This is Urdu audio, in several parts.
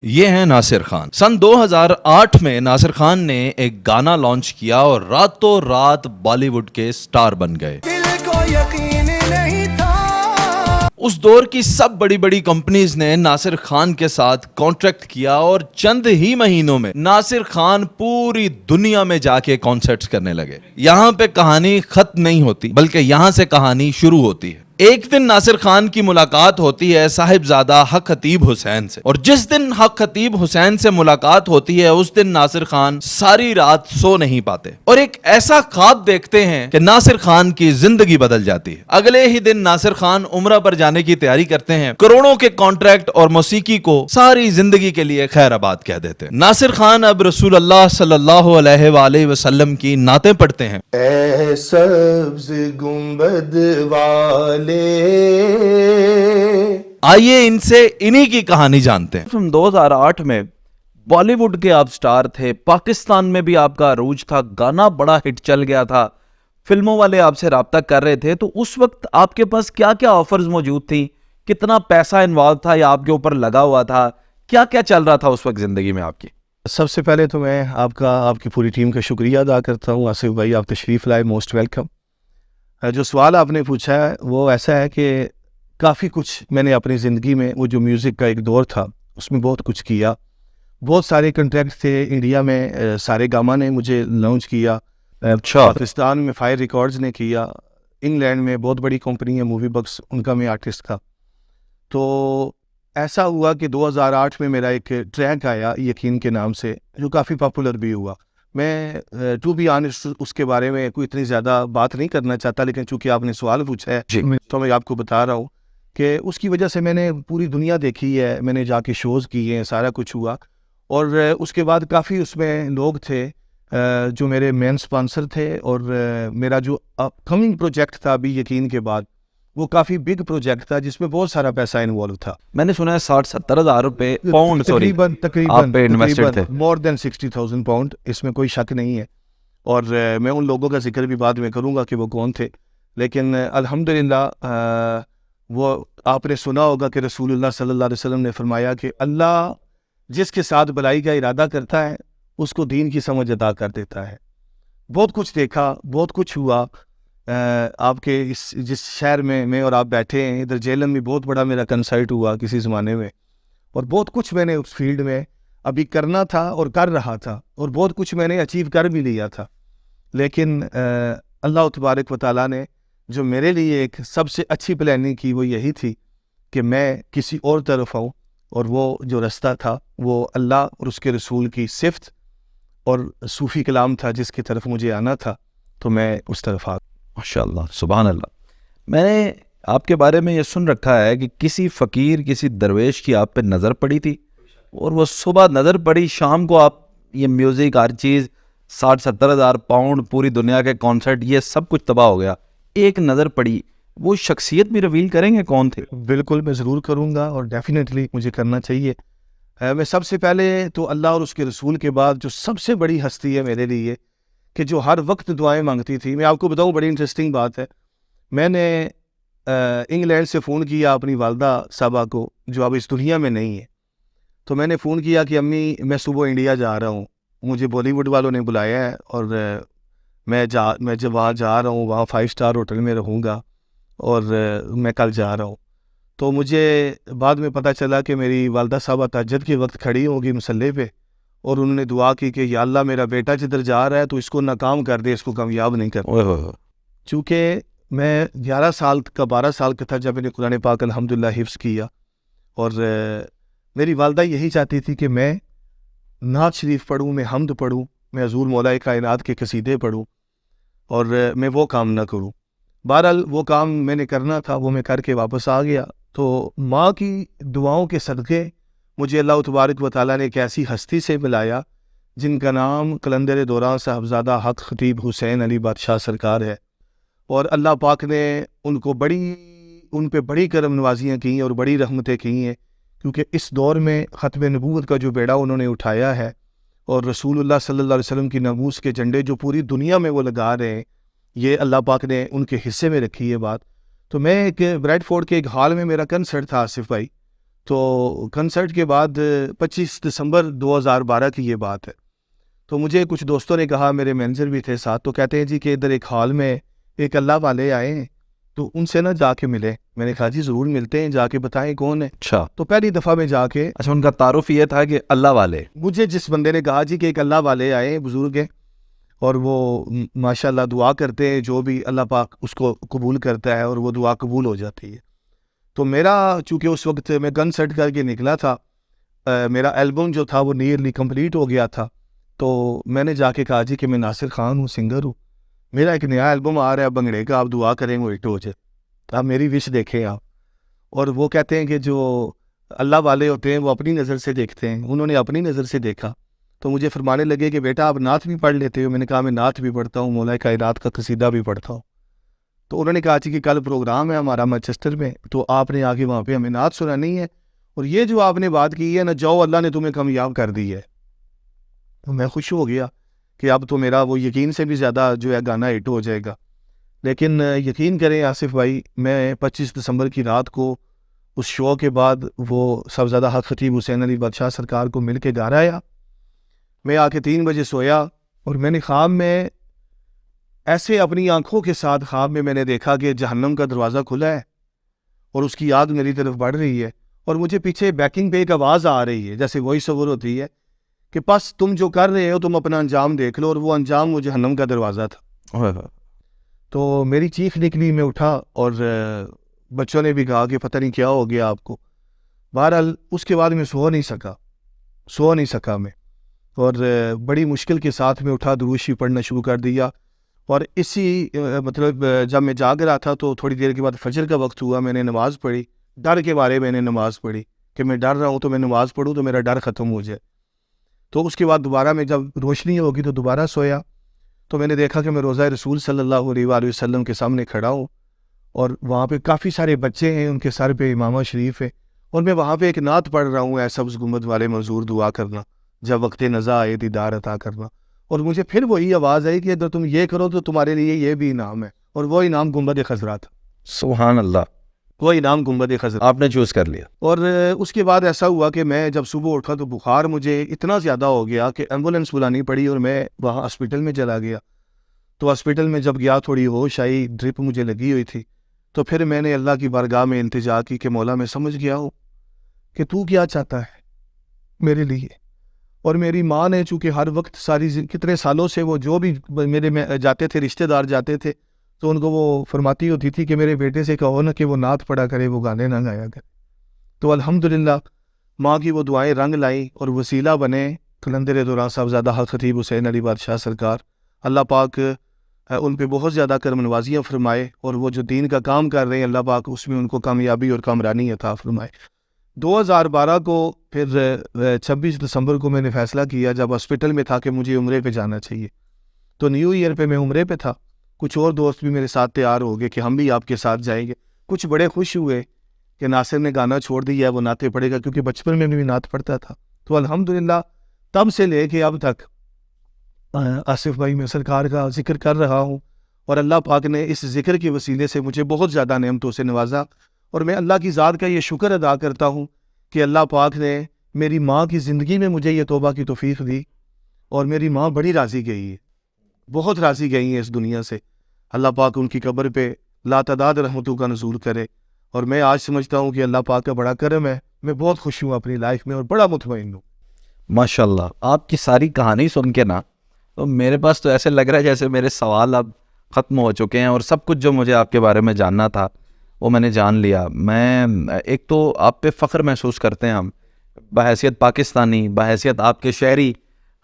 یہ ہیں ناصر خان۔ سن 2008 میں ناصر خان نے ایک گانا لانچ کیا اور راتوں رات بالی ووڈ کے سٹار بن گئے۔ دل کو یقین نہیں تھا۔ اس دور کی سب بڑی بڑی کمپنیز نے ناصر خان کے ساتھ کانٹریکٹ کیا اور چند ہی مہینوں میں ناصر خان پوری دنیا میں جا کے کانسرٹس کرنے لگے۔ یہاں پہ کہانی ختم نہیں ہوتی بلکہ یہاں سے کہانی شروع ہوتی ہے۔ ایک دن ناصر خان کی ملاقات ہوتی ہے صاحبزادہ حق خطیب حسین سے، اور جس دن حق خطیب حسین سے ملاقات ہوتی ہے اس دن ناصر خان ساری رات سو نہیں پاتے اور ایک ایسا خواب دیکھتے ہیں کہ ناصر خان کی زندگی بدل جاتی ہے۔ اگلے ہی دن ناصر خان عمرہ پر جانے کی تیاری کرتے ہیں، کروڑوں کے کانٹریکٹ اور موسیقی کو ساری زندگی کے لیے خیر آباد کہہ دیتے ہیں۔ ناصر خان اب رسول اللہ صلی اللہ علیہ وآلہ وسلم کی نعتیں پڑھتے ہیں۔ اے سبز گنبد والے، آئیے ان سے انہی کی کہانی جانتے ہیں۔ 2008 میں بالی ووڈ کے آپ سٹار تھے، پاکستان میں بھی آپ کا عروج تھا، گانا بڑا ہٹ چل گیا تھا، فلموں والے آپ سے رابطہ کر رہے تھے، تو اس وقت آپ کے پاس کیا کیا آفرز موجود تھیں؟ کتنا پیسہ انوالو تھا یا آپ کے اوپر لگا ہوا تھا؟ کیا کیا چل رہا تھا اس وقت زندگی میں آپ کی؟ سب سے پہلے تو میں آپ کی پوری ٹیم کا شکریہ ادا کرتا ہوں۔ آصف بھائی، آپ تشریف لائے، موسٹ ویلکم۔ جو سوال آپ نے پوچھا ہے وہ ایسا ہے کہ کافی کچھ میں نے اپنی زندگی میں، وہ جو میوزک کا ایک دور تھا اس میں بہت کچھ کیا، بہت سارے کنٹریکٹ تھے انڈیا میں، سارے گاما نے مجھے لانچ کیا، پاکستان میں فائر ریکارڈز نے کیا، انگلینڈ میں بہت بڑی کمپنی ہے مووی بکس، ان کا میں آرٹسٹ تھا۔ تو ایسا ہوا کہ 2008 میں میرا ایک ٹریک آیا یقین کے نام سے، جو کافی پاپولر بھی ہوا۔ میں ٹو بی آنیسٹ اس کے بارے میں کوئی اتنی زیادہ بات نہیں کرنا چاہتا، لیکن چونکہ آپ نے سوال پوچھا ہے تو میں آپ کو بتا رہا ہوں کہ اس کی وجہ سے میں نے پوری دنیا دیکھی ہے، میں نے جا کے شوز کیے ہیں، سارا کچھ ہوا، اور اس کے بعد کافی اس میں لوگ تھے جو میرے مین سپانسر تھے، اور میرا جو اپ کمنگ پروجیکٹ تھا ابھی یقین کے بعد، وہ کافی بگ پروجیکٹ تھا جس میں بہت سارا پیسہ انوالو تھا۔ میں نے سنا ہے 60-70 ہزار روپے پاؤنڈ، سوری، آپ پہ انویسٹڈ تھے۔ مور دین 60,000 پاؤنڈ، اس میں کوئی شک نہیں ہے، اور میں ان لوگوں کا ذکر بھی بعد میں کروں گا کہ وہ کون تھے، لیکن الحمدللہ وہ آپ نے سنا ہوگا کہ رسول اللہ صلی اللہ علیہ وسلم نے فرمایا کہ اللہ جس کے ساتھ بلائی کا ارادہ کرتا ہے اس کو دین کی سمجھ عطا کر دیتا ہے۔ بہت کچھ دیکھا، بہت کچھ ہوا۔ آپ کے جس شہر میں اور آپ بیٹھے ہیں، ادھر جیلم میں بہت بڑا میرا کنسرٹ ہوا کسی زمانے میں، اور بہت کچھ میں نے اس فیلڈ میں ابھی کرنا تھا اور کر رہا تھا، اور بہت کچھ میں نے اچیو کر بھی لیا تھا، لیکن اللہ تبارک و تعالیٰ نے جو میرے لیے ایک سب سے اچھی پلاننگ کی وہ یہی تھی کہ میں کسی اور طرف آؤں، اور وہ جو رستہ تھا وہ اللہ اور اس کے رسول کی صفت اور صوفی کلام تھا جس کی طرف مجھے آنا تھا، تو میں اس طرف آ گیا۔ ماشاءاللہ، سبحان اللہ۔ میں نے آپ کے بارے میں یہ سن رکھا ہے کہ کسی فقیر، کسی درویش کی آپ پہ نظر پڑی تھی، اور وہ صبح نظر پڑی، شام کو آپ یہ میوزک، ہر چیز، 60-70 ہزار پاؤنڈ، پوری دنیا کے کانسرٹ، یہ سب کچھ تباہ ہو گیا، ایک نظر پڑی۔ وہ شخصیت بھی ریویل کریں گے کون تھے؟ بالکل، میں ضرور کروں گا، اور ڈیفینیٹلی مجھے کرنا چاہیے۔ میں سب سے پہلے تو اللہ اور اس کے رسول کے بعد جو سب سے بڑی ہستی ہے میرے لیے کہ جو ہر وقت دعائیں مانگتی تھی، میں آپ کو بتاؤں، بڑی انٹرسٹنگ بات ہے، میں نے انگلینڈ سے فون کیا اپنی والدہ صاحبہ کو جو اب اس دنیا میں نہیں ہے، تو میں نے فون کیا کہ امی میں صبح انڈیا جا رہا ہوں، مجھے بالی ووڈ والوں نے بلایا ہے، اور میں جب وہاں جا رہا ہوں، وہاں 5 اسٹار ہوٹل میں رہوں گا، اور میں کل جا رہا ہوں۔ تو مجھے بعد میں پتہ چلا کہ میری والدہ صاحبہ تہجد کے وقت کھڑی ہوگی مسلح پہ، اور انہوں نے دعا کی کہ یا اللہ میرا بیٹا جدھر جا رہا ہے تو اس کو ناکام کر دے، اس کو کامیاب نہیں کر۔ چونکہ میں 11 سال کا 12 سال کا تھا جب میں نے قرآن پاک الحمدللہ حفظ کیا، اور میری والدہ یہی چاہتی تھی کہ میں نعت شریف پڑھوں، میں حمد پڑھوں، میں حضور مولا کائنات کے قصیدے پڑھوں، اور میں وہ کام نہ کروں۔ بہرحال وہ کام میں نے کرنا تھا، وہ میں کر کے واپس آ گیا۔ تو ماں کی دعاؤں کے صدقے مجھے اللہ تبارک و تعالیٰ نے ایک ایسی ہستی سے ملایا جن کا نام قلندر دوران صاحبزادہ حق خطیب حسین علی بادشاہ سرکار ہے، اور اللہ پاک نے ان پہ بڑی کرم نوازیاں کی ہیں اور بڑی رحمتیں کی ہیں، کیونکہ اس دور میں ختم نبوت کا جو بیڑا انہوں نے اٹھایا ہے، اور رسول اللہ صلی اللہ علیہ وسلم کی ناموس کے جھنڈے جو پوری دنیا میں وہ لگا رہے ہیں، یہ اللہ پاک نے ان کے حصے میں رکھی ہے بات۔ تو میں ایک بریڈ فورڈ کے ایک ہال میں میرا کنسرٹ تھا آصف بھائی، تو کنسرٹ کے بعد 25 دسمبر 2012 کی یہ بات ہے. تو مجھے کچھ دوستوں نے کہا, میرے مینیجر بھی تھے ساتھ, تو کہتے ہیں جی کہ ادھر ایک ہال میں ایک اللہ والے آئے ہیں, تو ان سے نہ جا کے ملے. میں نے کہا جی ضرور ملتے ہیں, جا کے بتائیں کون ہے. اچھا تو پہلی دفعہ میں جا کے, اچھا, ان کا تعارف یہ تھا کہ اللہ والے. مجھے جس بندے نے کہا جی کہ ایک اللہ والے آئے ہیں, بزرگ ہیں, اور وہ ماشاءاللہ دعا کرتے ہیں, جو بھی اللہ پاک اس کو قبول کرتا ہے اور وہ دعا قبول ہو جاتی ہے. تو میرا چونکہ اس وقت میں گن سیٹ کر کے نکلا تھا, میرا البم جو تھا وہ نیئرلی کمپلیٹ ہو گیا تھا. تو میں نے جا کے کہا جی کہ میں ناصر خان ہوں, سنگر ہوں, میرا ایک نیا البم آ رہا ہے بنگڑے کا, آپ دعا کریں وہ ہٹ ہو جائے, آپ میری وش دیکھیں آپ. اور وہ کہتے ہیں کہ جو اللہ والے ہوتے ہیں وہ اپنی نظر سے دیکھتے ہیں, انہوں نے اپنی نظر سے دیکھا. تو مجھے فرمانے لگے کہ بیٹا آپ نعت بھی پڑھ لیتے ہو. میں نے کہا میں نعت بھی پڑھتا ہوں, مولا کائنات کا قصیدہ بھی پڑھتا ہوں. تو انہوں نے کہا جی کہ کل پروگرام ہے ہمارا مانچسٹر میں, تو آپ نے آگے وہاں پہ ہمیں نعت سنانی ہے, اور یہ جو آپ نے بات کی ہے نا, جاؤ اللہ نے تمہیں کامیاب کر دی ہے. تو میں خوش ہو گیا کہ اب تو میرا وہ یقین سے بھی زیادہ جو ہے گانا ہٹ ہو جائے گا. لیکن یقین کریں آصف بھائی, میں 25 دسمبر کی رات کو اس شو کے بعد وہ صاحبزادہ حق خطیب حسین علی بادشاہ سرکار کو مل کے گھر آیا. میں آ کے 3 بجے سویا, اور میں نے خواب میں ایسے اپنی آنکھوں کے ساتھ خواب میں نے دیکھا کہ جہنم کا دروازہ کھلا ہے اور اس کی آگ میری طرف بڑھ رہی ہے, اور مجھے پیچھے بیکنگ پہ ایک آواز آ رہی ہے جیسے وائس اوور ہوتی ہے کہ بس تم جو کر رہے ہو تم اپنا انجام دیکھ لو, اور وہ انجام وہ جہنم کا دروازہ تھا. تو میری چیخ نکلی, میں اٹھا, اور بچوں نے بھی کہا کہ پتہ نہیں کیا ہو گیا آپ کو. بہرحال اس کے بعد میں سو نہیں سکا میں, اور بڑی مشکل کے ساتھ میں اٹھا, درود شریف پڑھنا شروع کر دیا. اور اسی مطلب جب میں جاگ رہا تھا تو تھوڑی دیر کے بعد فجر کا وقت ہوا, میں نے نماز پڑھی, ڈر کے بارے میں نے نماز پڑھی کہ میں ڈر رہا ہوں تو میں نماز پڑھوں تو میرا ڈر ختم ہو جائے. تو اس کے بعد دوبارہ میں جب روشنی ہوگی تو دوبارہ سویا, تو میں نے دیکھا کہ میں روضہ رسول صلی اللہ علیہ وآلہ وسلم کے سامنے کھڑا ہوں, اور وہاں پہ کافی سارے بچے ہیں, ان کے سر پہ امامہ شریف ہے, اور میں وہاں پہ ایک نعت پڑھ رہا ہوں, اے سبز گنبد والے منظور دعا کرنا, جب وقت نزا آئے دیدار عطا کرنا. اور مجھے پھر وہی آواز آئی کہ اگر تم یہ کرو تو تمہارے لیے یہ بھی انعام ہے, اور وہ انعام گنبد خضرا تھا. سبحان اللہ, وہ انعام گنبد خضرا آپ نے چوز کر لیا. اور اس کے بعد ایسا ہوا کہ میں جب صبح اٹھا تو بخار مجھے اتنا زیادہ ہو گیا کہ ایمبولینس بلانی پڑی, اور میں وہاں ہاسپٹل میں چلا گیا. تو ہاسپٹل میں جب گیا تھوڑی ہوش آئی, ڈرپ مجھے لگی ہوئی تھی. تو پھر میں نے اللہ کی بارگاہ میں التجا کی کہ مولا میں سمجھ گیا ہوں کہ تو کیا چاہتا ہے میرے لیے. اور میری ماں نے چونکہ ہر وقت کتنے سالوں سے وہ جو بھی میرے میں جاتے تھے, رشتہ دار جاتے تھے, تو ان کو وہ فرماتی ہوتی تھی کہ میرے بیٹے سے کہو نا کہ وہ نعت پڑھا کرے, وہ گانے نہ گایا کرے. تو الحمدللہ ماں کی وہ دعائیں رنگ لائیں اور وسیلہ بنے قلندر دوران صاحبزادہ حق خطیب حسین علی بادشاہ سرکار. اللہ پاک ان پہ بہت زیادہ کرم نوازیاں فرمائے, اور وہ جو دین کا کام کر رہے ہیں اللہ پاک اس میں ان کو کامیابی اور کامرانی عطا فرمائے. 2012 کو پھر 26 دسمبر کو میں نے فیصلہ کیا, جب ہاسپٹل میں تھا, کہ مجھے عمرے پہ جانا چاہیے. تو نیو ایئر پہ میں عمرے پہ تھا, کچھ اور دوست بھی میرے ساتھ تیار ہو گئے کہ ہم بھی آپ کے ساتھ جائیں گے. کچھ بڑے خوش ہوئے کہ ناصر نے گانا چھوڑ دیا ہے, وہ نعتیں پڑھے گا, کیونکہ بچپن میں بھی نعت پڑھتا تھا. تو الحمدللہ تب سے لے کے اب تک آصف بھائی میں سرکار کا ذکر کر رہا ہوں, اور اللہ پاک نے اس ذکر کے وسیلے سے مجھے بہت زیادہ نعمتوں سے نوازا. اور میں اللہ کی ذات کا یہ شکر ادا کرتا ہوں کہ اللہ پاک نے میری ماں کی زندگی میں مجھے یہ توبہ کی توفیق دی, اور میری ماں بڑی راضی گئی ہے, بہت راضی گئی ہیں اس دنیا سے. اللہ پاک ان کی قبر پہ لاتعداد رحمتوں کا نزول کرے. اور میں آج سمجھتا ہوں کہ اللہ پاک کا بڑا کرم ہے, میں بہت خوش ہوں اپنی لائف میں اور بڑا مطمئن ہوں. ماشاءاللہ, آپ کی ساری کہانی سن کے نا تو میرے پاس تو ایسے لگ رہا ہے جیسے میرے سوال اب ختم ہو چکے ہیں, اور سب کچھ جو مجھے آپ کے بارے میں جاننا تھا وہ میں نے جان لیا. میں ایک تو آپ پہ فخر محسوس کرتے ہیں ہم بحیثیت پاکستانی, بحیثیت آپ کے شہری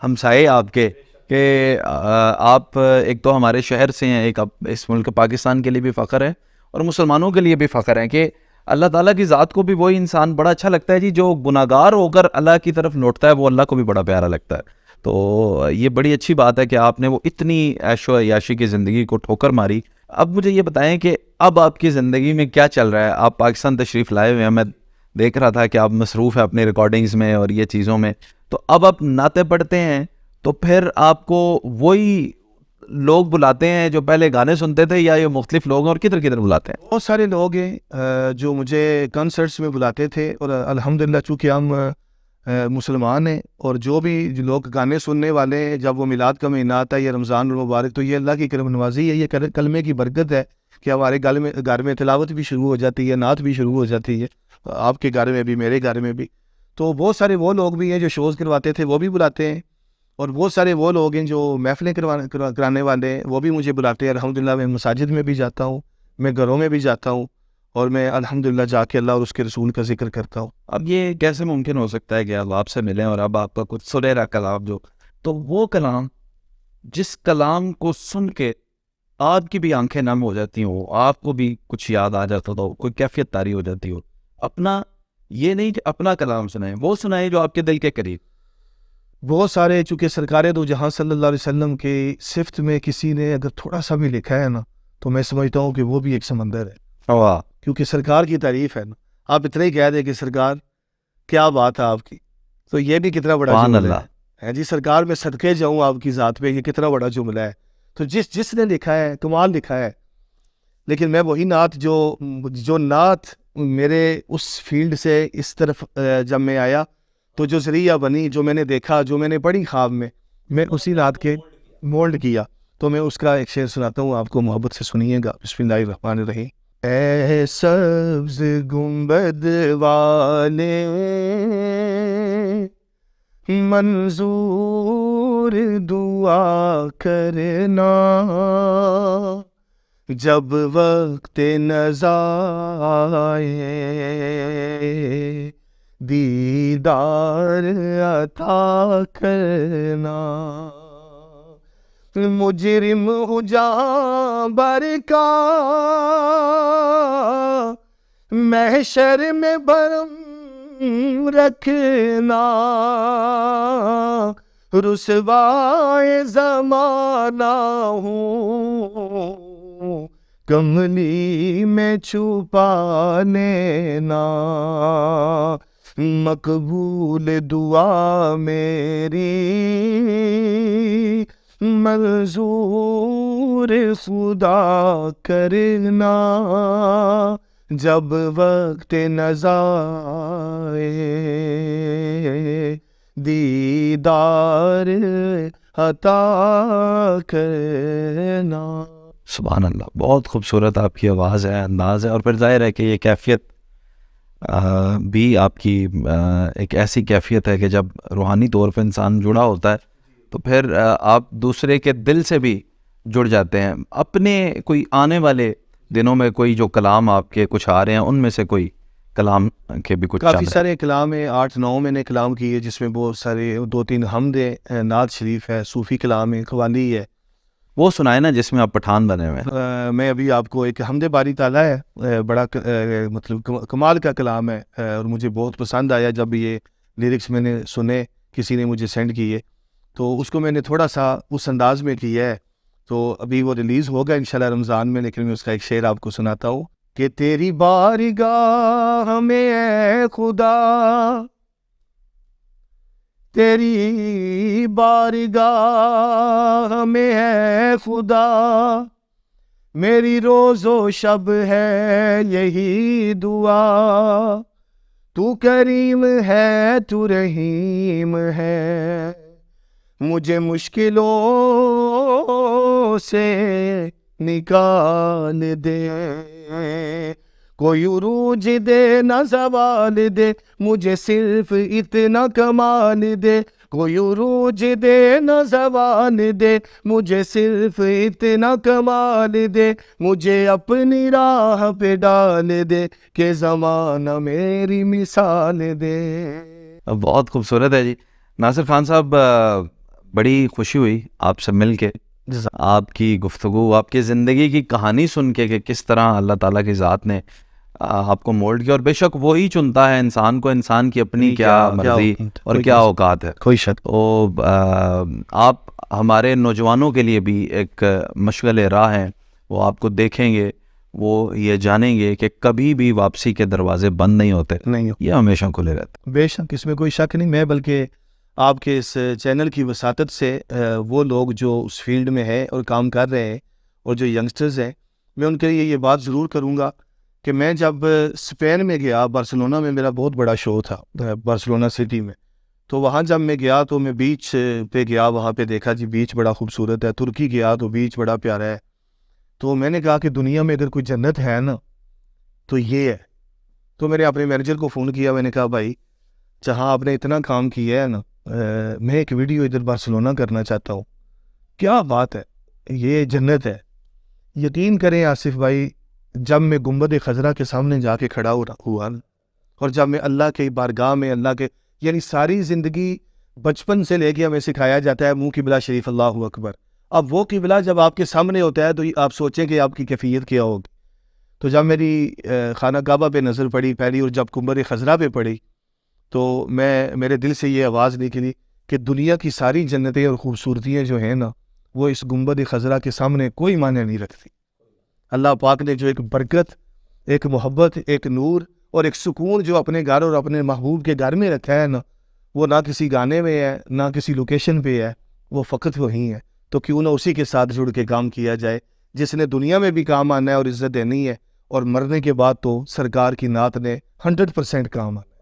ہمسائے آپ کے, کہ آپ ایک تو ہمارے شہر سے ہیں, ایک اس ملک پاکستان کے لیے بھی فخر ہے اور مسلمانوں کے لیے بھی فخر ہے کہ اللہ تعالیٰ کی ذات کو بھی وہی انسان بڑا اچھا لگتا ہے جی جو گناہگار ہو کر اللہ کی طرف لوٹتا ہے, وہ اللہ کو بھی بڑا پیارا لگتا ہے. تو یہ بڑی اچھی بات ہے کہ آپ نے وہ اتنی عیش و عیاشی کی زندگی کو ٹھوکر ماری. اب مجھے یہ بتائیں کہ اب آپ کی زندگی میں کیا چل رہا ہے؟ آپ پاکستان تشریف لائے ہوئے ہیں, میں دیکھ رہا تھا کہ آپ مصروف ہیں اپنی ریکارڈنگز میں اور یہ چیزوں میں. تو اب آپ نعتیں پڑھتے ہیں تو پھر آپ کو وہی لوگ بلاتے ہیں جو پہلے گانے سنتے تھے, یا یہ مختلف لوگ ہیں اور کدھر کدھر بلاتے ہیں؟ بہت سارے لوگ ہیں جو مجھے کنسرٹس میں بلاتے تھے, اور الحمدللہ چونکہ ہم مسلمان ہیں, اور جو بھی لوگ گانے سننے والے ہیں, جب وہ میلاد کا مہینہ آتا ہے یا رمضان المبارک, تو یہ اللہ کی کرم نوازی ہے, یہ کلمے کی برکت ہے کہ ہمارے گھر میں تلاوت بھی شروع ہو جاتی ہے, نعت بھی شروع ہو جاتی ہے, آپ کے گھر میں بھی, میرے گھر میں بھی. تو بہت سارے وہ لوگ بھی ہیں جو شوز کرواتے تھے, وہ بھی بلاتے ہیں, اور بہت سارے وہ لوگ ہیں جو محفلیں کرانے والے ہیں, وہ بھی مجھے بلاتے ہیں. الحمدللہ میں مساجد میں بھی جاتا ہوں, میں گھروں میں بھی جاتا ہوں, اور میں الحمدللہ جا کے اللہ اور اس کے رسول کا ذکر کرتا ہوں. اب یہ کیسے ممکن ہو سکتا ہے کہ اب آپ سے ملیں اور اب آپ کا کچھ سنہرا کلام جو, تو وہ کلام جس کلام کو سن کے آپ کی بھی آنکھیں نم ہو جاتی ہوں, آپ کو بھی کچھ یاد آ جاتا ہو, کوئی کیفیت طاری ہو جاتی ہو, اپنا یہ نہیں کہ اپنا کلام سنائیں, وہ سنائیں جو آپ کے دل کے قریب. بہت سارے, چونکہ سرکار دو جہاں صلی اللہ علیہ وسلم کی صفت میں کسی نے اگر تھوڑا سا بھی لکھا ہے نا, تو میں سمجھتا ہوں کہ وہ بھی ایک سمندر ہے, واہ, کیونکہ سرکار کی تعریف ہے نا. آپ اتنا ہی کہہ دیں کہ سرکار کیا بات ہے آپ کی, تو یہ بھی کتنا بڑا سبحان جملہ اللہ. ہے جی. سرکار میں صدقے جاؤں آپ کی ذات پہ, یہ کتنا بڑا جملہ ہے. تو جس نے لکھا ہے کمال لکھا ہے. لیکن میں وہی نعت جو نعت میرے اس فیلڈ سے اس طرف جب میں آیا, تو جو ذریعہ بنی, جو میں نے دیکھا, جو میں نے پڑھی خواب میں اسی نعت کے مولڈ کیا. تو میں اس کا ایک شعر سناتا ہوں, آپ کو محبت سے سنیے گا. بسم اللہ الرحمن الرحیم. اے سبز گنبد والے منظور دعا کرنا, جب وقت نزا آئے دیدار عطا کرنا. مجرم ہوں جاں بر کا محشر میں برم رکھنا, رسوائے زمانہ ہوں کملی میں چھپا لینا. مقبول دعا میری منظور خدا کرنا, جب وقت نزا آئے دیدار عطا کرنا. سبحان اللہ, بہت خوبصورت آپ کی آواز ہے, انداز ہے, اور پھر ظاہر ہے کہ یہ کیفیت بھی آپ کی ایک ایسی کیفیت ہے کہ جب روحانی طور پہ انسان جڑا ہوتا ہے تو پھر آپ دوسرے کے دل سے بھی جڑ جاتے ہیں. اپنے کوئی آنے والے دنوں میں کوئی جو کلام آپ کے کچھ آ رہے ہیں, ان میں سے کوئی کلام کے بھی کچھ کافی سارے کلام ہیں, 8-9 میں نے کلام کیے, جس میں بہت سارے 2-3 حمد ہے, نعت شریف ہے, صوفی کلام ہے, قوالی ہے. وہ سنائے نا جس میں آپ پٹھان بنے ہوئے ہیں. میں ابھی آپ کو ایک حمد باری تعالیٰ ہے, بڑا مطلب کمال کا کلام ہے, اور مجھے بہت پسند آیا جب یہ لیرکس میں نے سنے, کسی نے مجھے سینڈ کیے, تو اس کو میں نے تھوڑا سا اس انداز میں کیا ہے. تو ابھی وہ ریلیز ہوگا انشاءاللہ رمضان میں, لیکن میں اس کا ایک شعر آپ کو سناتا ہوں کہ تیری بارگاہ میں اے خدا, تیری بارگاہ میں ہے خدا, میری روز و شب ہے یہی دعا, تو کریم ہے تو رحیم ہے, مجھے مشکلوں سے نکال دے, کوئی عروج دے نہ زوال دے, مجھے صرف اتنا کمال دے, کوئی عروج دے نہ زوال دے, مجھے صرف اتنا کمال دے, مجھے اپنی راہ پہ ڈال دے کہ زمانہ میری مثال دے. بہت خوبصورت ہے جی. ناصر خان صاحب, بڑی خوشی ہوئی آپ سے مل کے, آپ کی گفتگو, آپ کی زندگی کی کہانی سن کے کہ کس طرح اللہ تعالیٰ کی ذات نے آپ کو مولڈ کیا, اور بے شک وہی چنتا ہے انسان کو, انسان کی اپنی کیا مرضی اور کیا اوقات ہے, کوئی شک. تو آپ ہمارے نوجوانوں کے لیے بھی ایک مشغل راہ ہیں, وہ آپ کو دیکھیں گے, وہ یہ جانیں گے کہ کبھی بھی واپسی کے دروازے بند نہیں ہوتے, نہیں, یہ ہمیشہ کھلے رہتے. بے شک اس میں کوئی شک نہیں. میں بلکہ آپ کے اس چینل کی وساطت سے وہ لوگ جو اس فیلڈ میں ہیں اور کام کر رہے ہیں اور جو ینگسٹرز ہیں، میں ان کے لیے یہ بات ضرور کروں گا کہ میں جب اسپین میں گیا، بارسلونا میں میرا بہت بڑا شو تھا، بارسلونا سٹی میں، تو وہاں جب میں گیا تو میں بیچ پہ گیا، وہاں پہ دیکھا جی بیچ بڑا خوبصورت ہے. ترکی گیا تو بیچ بڑا پیارا ہے. تو میں نے کہا کہ دنیا میں اگر کوئی جنت ہے نا تو یہ ہے. تو میں نے اپنے مینیجر کو فون کیا، میں نے کہا بھائی جہاں آپ نے اتنا کام کیا ہے نا، میں ایک ویڈیو ادھر بارسلونا کرنا چاہتا ہوں. کیا بات ہے، یہ جنت ہے. یقین کریں آصف بھائی، جب میں گنبد خضرا کے سامنے جا کے کھڑا ہوا اور جب میں اللہ کے بارگاہ میں، اللہ کے یعنی ساری زندگی بچپن سے لے کے ہمیں سکھایا جاتا ہے منہ قبلہ شریف، اللہ اکبر. اب وہ قبلہ جب آپ کے سامنے ہوتا ہے تو آپ سوچیں کہ آپ کی کیفیت کیا ہوگی. تو جب میری خانہ کعبہ پہ نظر پڑی پہلی اور جب گنبد خضرا پہ پڑی تو میرے دل سے یہ آواز نکلی کہ دنیا کی ساری جنتیں اور خوبصورتیاں جو ہیں نا، وہ اس گنبد خضرا کے سامنے کوئی معنی نہیں رکھتی. اللہ پاک نے جو ایک برکت، ایک محبت، ایک نور اور ایک سکون جو اپنے گھر اور اپنے محبوب کے گھر میں رکھا ہے نا، وہ نہ کسی گانے میں ہے، نہ کسی لوکیشن پہ ہے، وہ فقط وہی ہے. تو کیوں نہ اسی کے ساتھ جڑ کے کام کیا جائے جس نے دنیا میں بھی کام آنا ہے اور عزت دینی ہے، اور مرنے کے بعد تو سرکار کی نعت نے 100% کام آنا ہے.